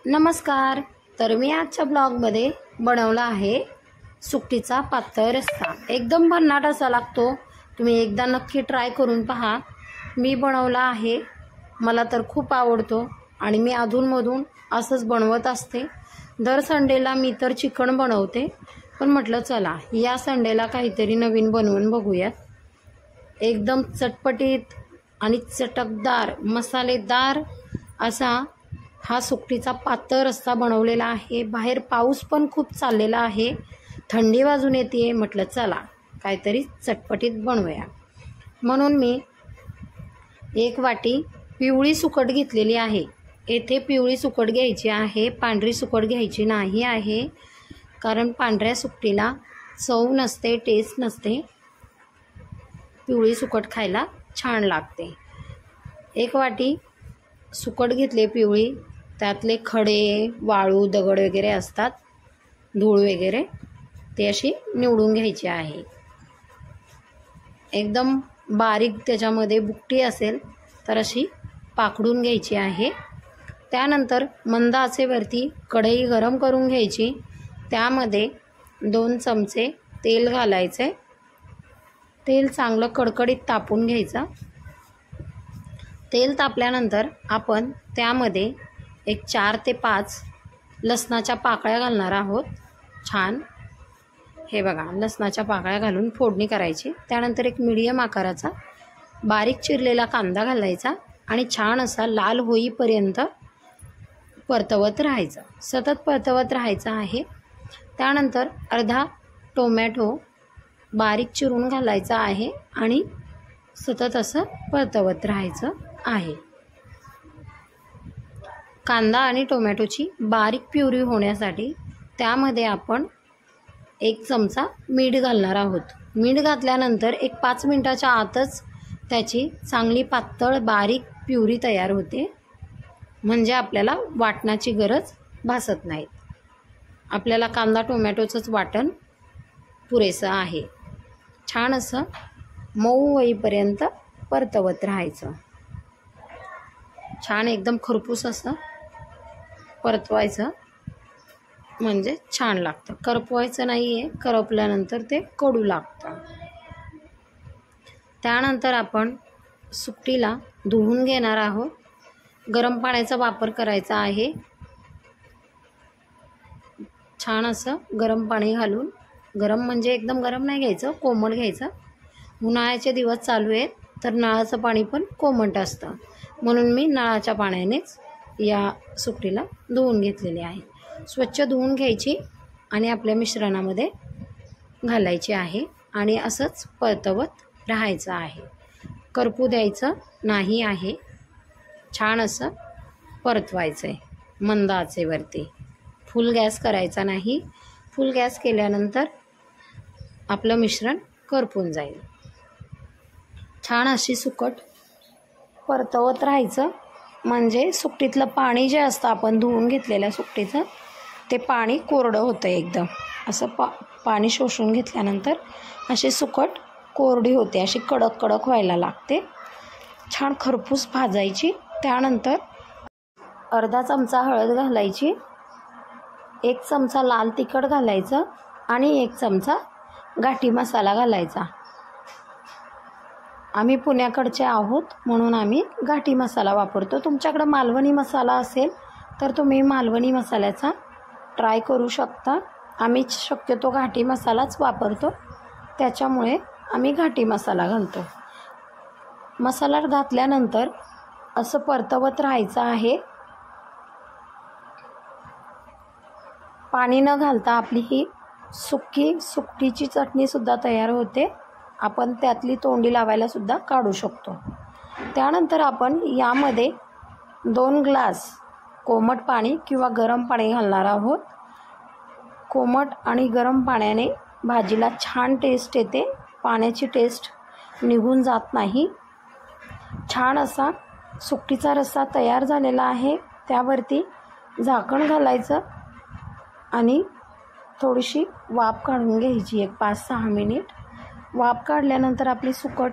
नमस्कार. तर मी आजच्या ब्लॉगमध्ये बनवला आहे सुकटीचा पातळ रस्सा. एकदम भन्नाट असा लागतो. तुम्ही एकदा नक्की ट्राय करून पहा. मी बनवला आहे, मला तर खूप आवडतो आणि मी अधूनमधून असंच बनवत असते. दर संडेला मी तर चिकन बनवते, पण म्हटलं चला या संडेला काहीतरी नवीन बनवून बघूयात. एकदम चटपटीत आणि चटकदार मसालेदार असा हा सुकटीचा पातळ रस्सा बनवलेला आहे. बाहेर पाऊस पण खूप चाललेला आहे, थंडी वाजून येते. म्हटलं चला काहीतरी चटपटीत बनवूया. म्हणून मी एक वाटी पिवळी सुकट घेतलेली आहे. येथे पिवळी सुकट घ्यायची आहे, पांढरी सुकट घ्यायची नाही आहे, कारण पांढऱ्या सुकटीला चव नसते, टेस्ट नसते. पिवळी सुकट खायला छान लागते. एक वाटी सुकट घेतले पिवळी, त्यातले खडे, वाळू, दगड वगैरे असतात, धूळ वगैरे, ते अशी निवडून घ्यायची आहे. एकदम बारीक त्याच्यामध्ये बुकटी असेल तर अशी पाकडून घ्यायची आहे. त्यानंतर मंद आचेवरती कढई गरम करून घ्यायची. त्यामध्ये 2 चमचे तेल घालायचे. तेल चांगलं कडकडीत तापून घ्यायचं. तेल तापल्यानंतर आपण त्यामध्ये एक 4 ते 5 लसणाच्या पाकळ्या घालणार आहोत. छान हे बघा, लसणाच्या पाकळ्या घालून फोडणी करायची. त्यानंतर एक मीडियम आकाराचा बारीक चिरलेला कांदा घालायचा आणि छान असा लाल होईपर्यंत परतवत राहायचं, सतत परतवत राहायचं आहे. त्यानंतर अर्धा टोमॅटो बारीक चिरून घालायचा आहे आणि सतत असं परतवत राहायचं आहे. कांदा आणि टोमॅटोची बारीक प्युरी होण्यासाठी त्यामध्ये आपण 1 चमचा मीठ घालणार आहोत. मीठ घातल्यानंतर एक 5 मिनिटाच्या आतच त्याची चांगली पातळ बारीक प्युरी तयार होते. म्हणजे आपल्याला वाटणाची गरज भासत नाही. आपल्याला कांदा टोमॅटोचंच वाटण पुरेसं आहे. छान असं मऊ होईपर्यंत परतवत राहायचं. छान एकदम खरपूस असं परतवायचं, म्हणजे छान लागतं. करपवायचं नाही आहे, करपल्यानंतर ते कडू लागतं. त्यानंतर आपण सुकटीला धुवून घेणार आहोत. गरम पाण्याचा वापर करायचा आहे. छान असं गरम पाणी घालून, गरम म्हणजे एकदम गरम नाही घ्यायचं, कोमट घ्यायचं. उन्हाळ्याचे दिवस चालू आहेत तर नळाचं पाणी पण कोमट असतं, म्हणून मी नळाच्या पाण्यानेच या सुकटीला धुवून घेतलेली आहे. स्वच्छ धुवून घ्यायची आणि आपल्या मिश्रणामध्ये घालायची आहे आणि असंच परतवत राहायचं आहे. करपू द्यायचं नाही आहे. छान असं परतवायचं आहे मंद आचेवरती. फुल गॅस करायचा नाही. फुल गॅस केल्यानंतर आपलं मिश्रण करपून जाईल. छान अशी सुकट परतवत राहायचं, म्हणजे सुकटीतलं पाणी जे असतं आपण धुवून घेतलेल्या सुकटीचं, ते पाणी कोरडं होतं एकदम. असं पाणी शोषून घेतल्यानंतर अशी सुकट कोरडी होते, अशी कडक कडक व्हायला लागते. छान खरपूस भाजायची. त्यानंतर अर्धा चमचा हळद घालायची, 1 चमचा लाल तिखट घालायचं आणि 1 चमचा घाटी मसाला घालायचा. आम्ही पुण्याकडचे आहोत म्हणून आम्ही घाटी मसाला वापरतो. तुमच्याकडं मालवणी मसाला असेल तर तुम्ही मालवणी मसाल्याचा ट्राय करू शकता. आम्ही शक्यतो घाटी मसालाच वापरतो, त्याच्यामुळे आम्ही घाटी मसाला घालतो. मसाला घातल्यानंतर असं परतवत राहायचं आहे. पाणी न घालता आपली ही सुकटीची चटणीसुद्धा तयार होते. आपण त्यातली तोंडी लावायला सुद्धा काढू शकतो. त्यानंतर आपण यामध्ये 2 ग्लास कोमट पाणी किंवा गरम पाणी घालणार आहोत. कोमट आणि गरम पाण्याने भाजीला छान टेस्ट येते, पाण्याची टेस्ट निघून जात नाही. छान असा सुकटीचा रस्सा तयार झालेला आहे. त्यावरती झाकण घालायचं आणि थोडीशी वाफ काढून घ्यायची, एक 5-6 मिनिट. वाफ काढल्यानंतर आपली सुकट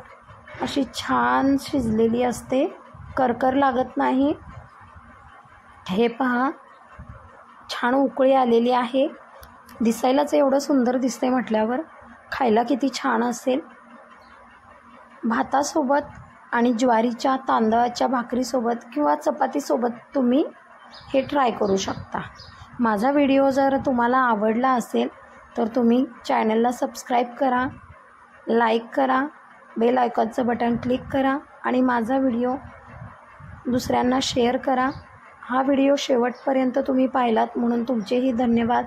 अशी छान शिजलेली असते, करकर लागत नाही. हे पहा, छान उकळी आलेली आहे. दिसायलाच एवढं सुंदर दिसतंय म्हटल्यावर खायला किती छान असेल. भातासोबत आणि ज्वारीच्या तांदळाच्या भाकरीसोबत किंवा चपातीसोबत तुम्ही हे ट्राय करू शकता. माझा व्हिडिओ जर तुम्हाला आवडला असेल तर तुम्ही चॅनलला सबस्क्राईब करा, लाईक करा, बेल आयकॉनचं बटन क्लिक करा आणि माझा व्हिडिओ दुसऱ्यांना शेअर करा. हा व्हिडिओ शेवटपर्यंत तुम्ही पाहिलात म्हणून तुमचेही धन्यवाद.